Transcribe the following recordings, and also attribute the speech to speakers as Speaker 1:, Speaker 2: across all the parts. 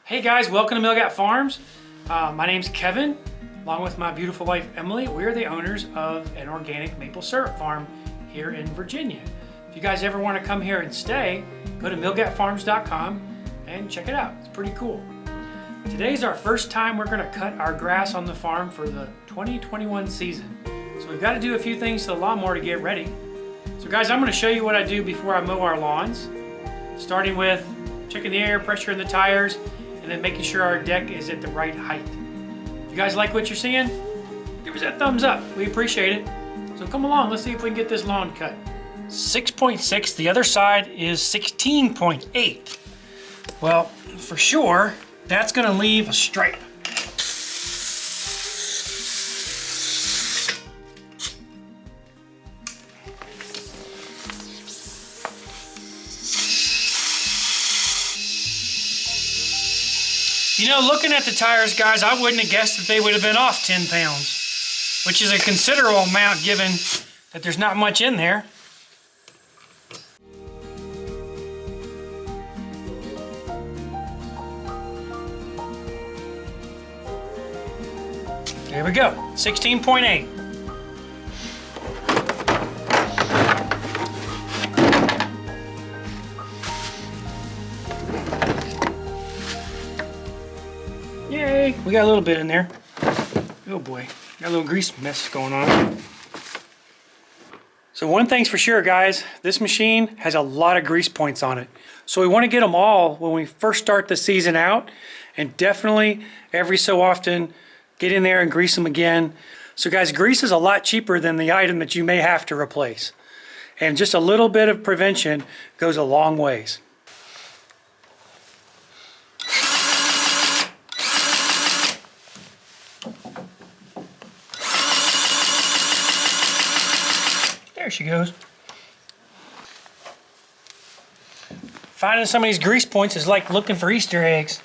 Speaker 1: Hey guys, welcome to Milgat Farms. My name's Kevin, along with my beautiful wife Emily. We're the owners of an organic maple syrup farm here in Virginia. If you guys ever want to come here and stay, go to milgatfarms.com and check it out. It's pretty cool. Today's our first time we're going to cut our grass on the farm for the 2021 season. So we've got to do a few things to the lawnmower to get ready. So guys, I'm going to show you what I do before I mow our lawns, starting with checking the air pressure in the tires, and then making sure our deck is at the right height. If you guys like what you're seeing, give us that thumbs up. We appreciate it. So come along, let's see if we can get this lawn cut. 6.6, the other side is 16.8. Well, for sure, that's gonna leave a stripe. You know, looking at the tires, guys, I wouldn't have guessed that they would have been off 10 pounds, which is a considerable amount given that there's not much in there. There we go, 16.8. Yay, we got a little bit in there. Oh boy, got a little grease mess going on. So one thing's for sure, guys, this machine has a lot of grease points on it. So we want to get them all when we first start the season out, and definitely every so often get in there and grease them again. So guys, grease is a lot cheaper than the item that you may have to replace. And just a little bit of prevention goes a long ways. There she goes. Finding some of these grease points is like looking for Easter eggs.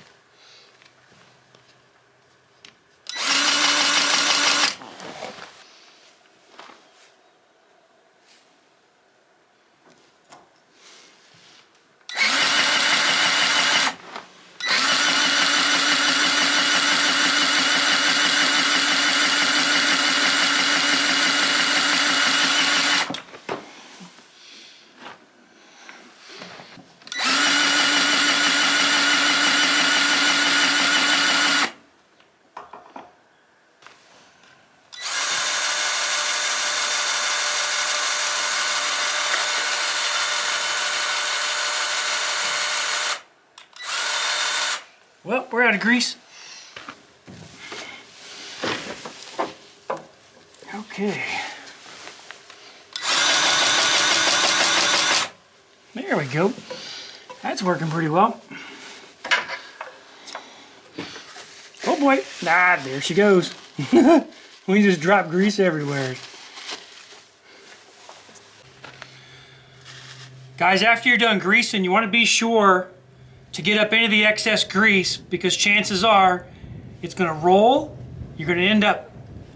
Speaker 1: Well, we're out of grease. Okay. There we go. That's working pretty well. Oh boy. Ah, there she goes. We just dropped grease everywhere. Guys, after you're done greasing, you want to be sure to get up any of the excess grease, because chances are it's going to roll, you're going to end up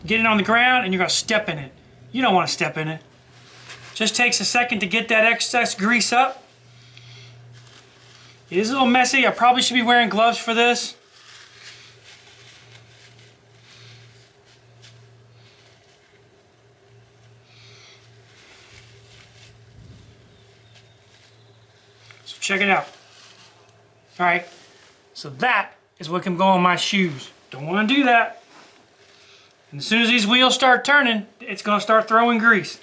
Speaker 1: getting on the ground, and you're going to step in it. You don't want to step in it. Just takes a second to get that excess grease up. It is a little messy. I probably should be wearing gloves for this. So check it out. All right, so that is what can go on my shoes. Don't want to do that. And as soon as these wheels start turning, it's going to start throwing grease.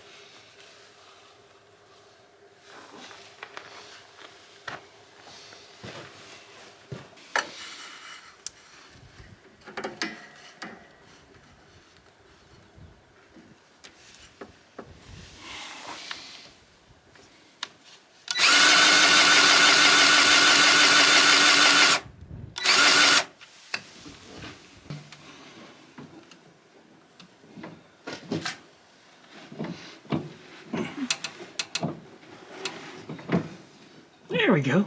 Speaker 1: There we go.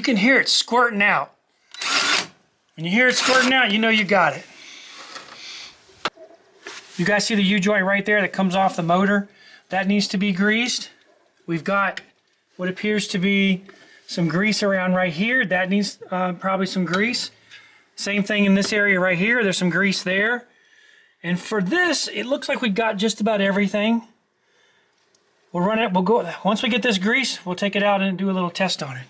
Speaker 1: you can hear it squirting out. When you hear it squirting out, you know you got it. You guys see the U-joint right there that comes off the motor? That needs to be greased. We've got what appears to be some grease around right here. That needs probably some grease. Same thing in this area right here. There's some grease there. And for this, it looks like we got just about everything. We'll run it. We'll go. Once we get this grease, we'll take it out and do a little test on it.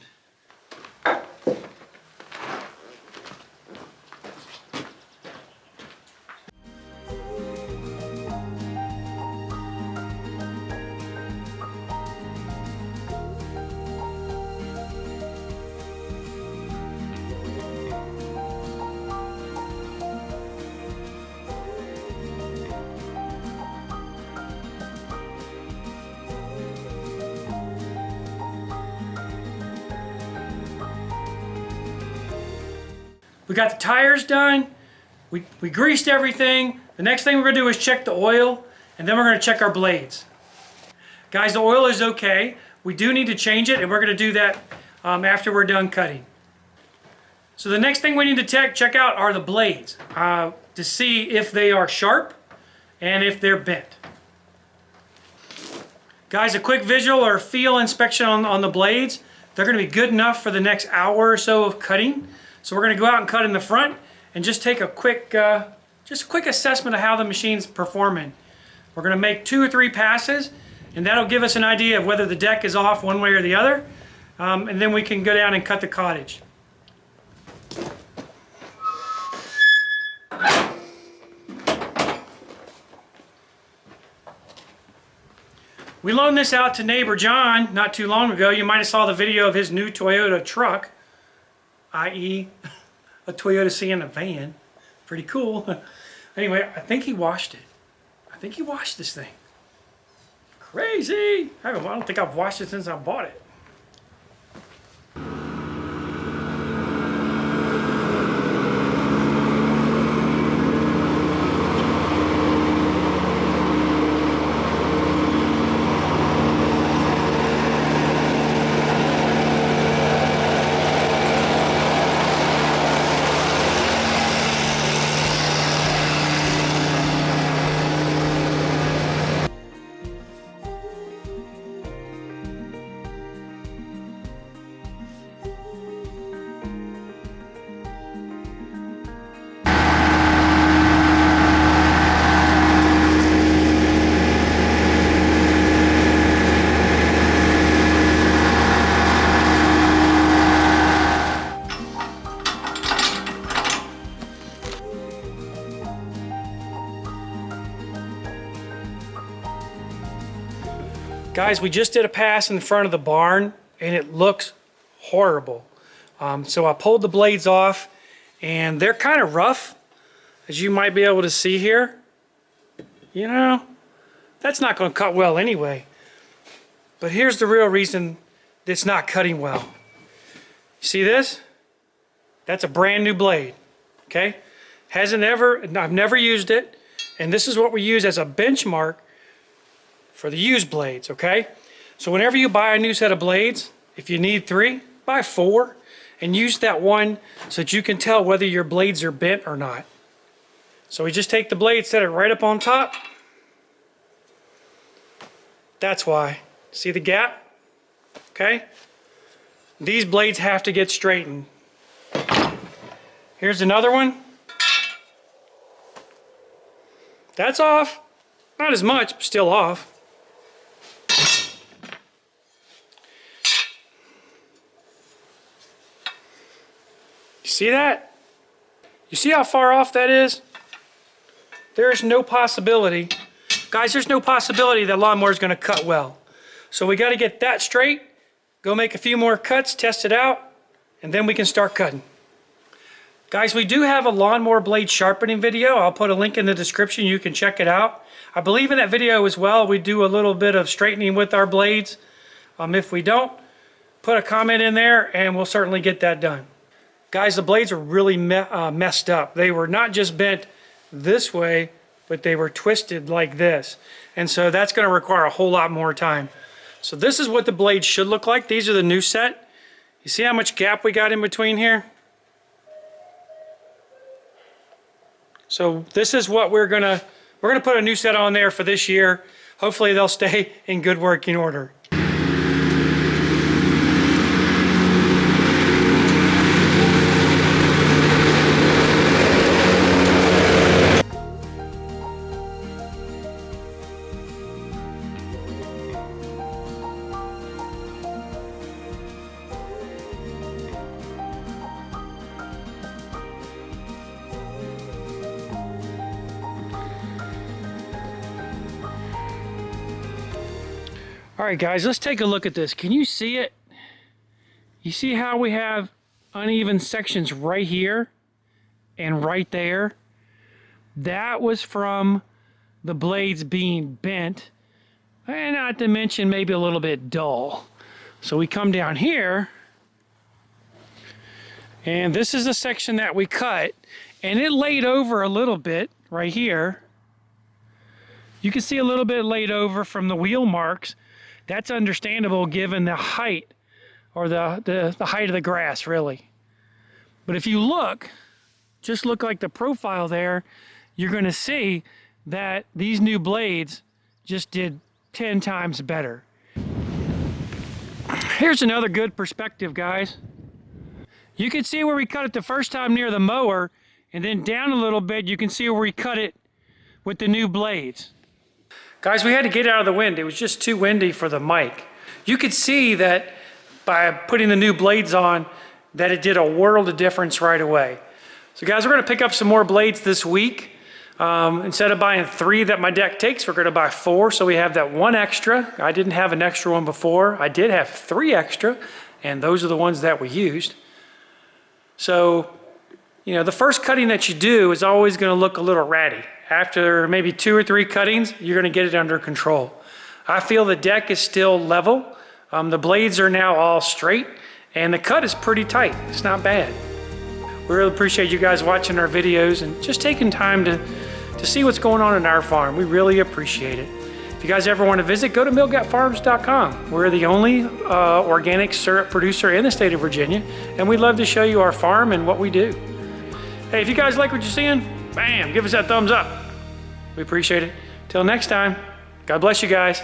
Speaker 1: We got the tires done. We greased everything. The next thing we're going to do is check the oil, and then we're going to check our blades. Guys, the oil is okay. We do need to change it, and we're going to do that after we're done cutting. So the next thing we need to check out are the blades to see if they are sharp and if they're bent. Guys, a quick visual or feel inspection on the blades. They're going to be good enough for the next hour or so of cutting. So we're going to go out and cut in the front and just take a quick assessment of how the machine's performing. We're going to make 2 or 3 passes, and that'll give us an idea of whether the deck is off one way or the other. And then we can go down and cut the cottage. We loaned this out to neighbor John not too long ago. You might have saw the video of his new Toyota truck, i.e. a Toyota Sienna van. Pretty cool. Anyway, I think he washed it. I think he washed this thing. Crazy. I don't think I've washed it since I bought it. Guys, we just did a pass in front of the barn and it looks horrible. So I pulled the blades off and they're kind of rough, as you might be able to see here. You know, that's not going to cut well anyway. But here's the real reason it's not cutting well. You see this? That's a brand new blade, okay? I've never used it, and this is what we use as a benchmark for the used blades, okay? So whenever you buy a new set of blades, if you need 3, buy 4 and use that one so that you can tell whether your blades are bent or not. So we just take the blade, set it right up on top. That's why. See the gap? Okay? These blades have to get straightened. Here's another one. That's off. Not as much, but still off. You see that? You see how far off that is? There's no possibility. Guys, there's no possibility that lawnmower is going to cut well. So we got to get that straight, go make a few more cuts, test it out, and then we can start cutting. Guys, we do have a lawnmower blade sharpening video. I'll put a link in the description. You can check it out. I believe in that video as well, we do a little bit of straightening with our blades. If we don't, put a comment in there and we'll certainly get that done. Guys, the blades are really messed up. They were not just bent this way, but they were twisted like this. And so that's going to require a whole lot more time. So this is what the blades should look like. These are the new set. You see how much gap we got in between here? So this is what we're gonna put a new set on there for this year. Hopefully they'll stay in good working order. All right, guys, let's take a look at this. Can you see it? You see how we have uneven sections right here and right there? That was from the blades being bent, and not to mention maybe a little bit dull. So we come down here, and this is the section that we cut, and it laid over a little bit right here. You can see a little bit laid over from the wheel marks. That's understandable given the height, or the height of the grass, really. But if you look, just look like the profile there, you're going to see that these new blades just did 10 times better. Here's another good perspective, guys. You can see where we cut it the first time near the mower, and then down a little bit, you can see where we cut it with the new blades. Guys, we had to get out of the wind. It was just too windy for the mic. You could see that by putting the new blades on, that it did a world of difference right away. So guys, we're gonna pick up some more blades this week. Instead of buying 3 that my deck takes, we're gonna buy 4, so we have that 1 extra. I didn't have an extra one before. I did have 3 extra, and those are the ones that we used. So, you know, the first cutting that you do is always gonna look a little ratty. After maybe 2 or 3 cuttings, you're gonna get it under control. I feel the deck is still level. The blades are now all straight, and the cut is pretty tight. It's not bad. We really appreciate you guys watching our videos and just taking time to see what's going on in our farm. We really appreciate it. If you guys ever want to visit, go to millgapfarms.com. We're the only organic syrup producer in the state of Virginia, and we'd love to show you our farm and what we do. Hey, if you guys like what you're seeing, bam, give us that thumbs up. We appreciate it. Till next time, God bless you guys.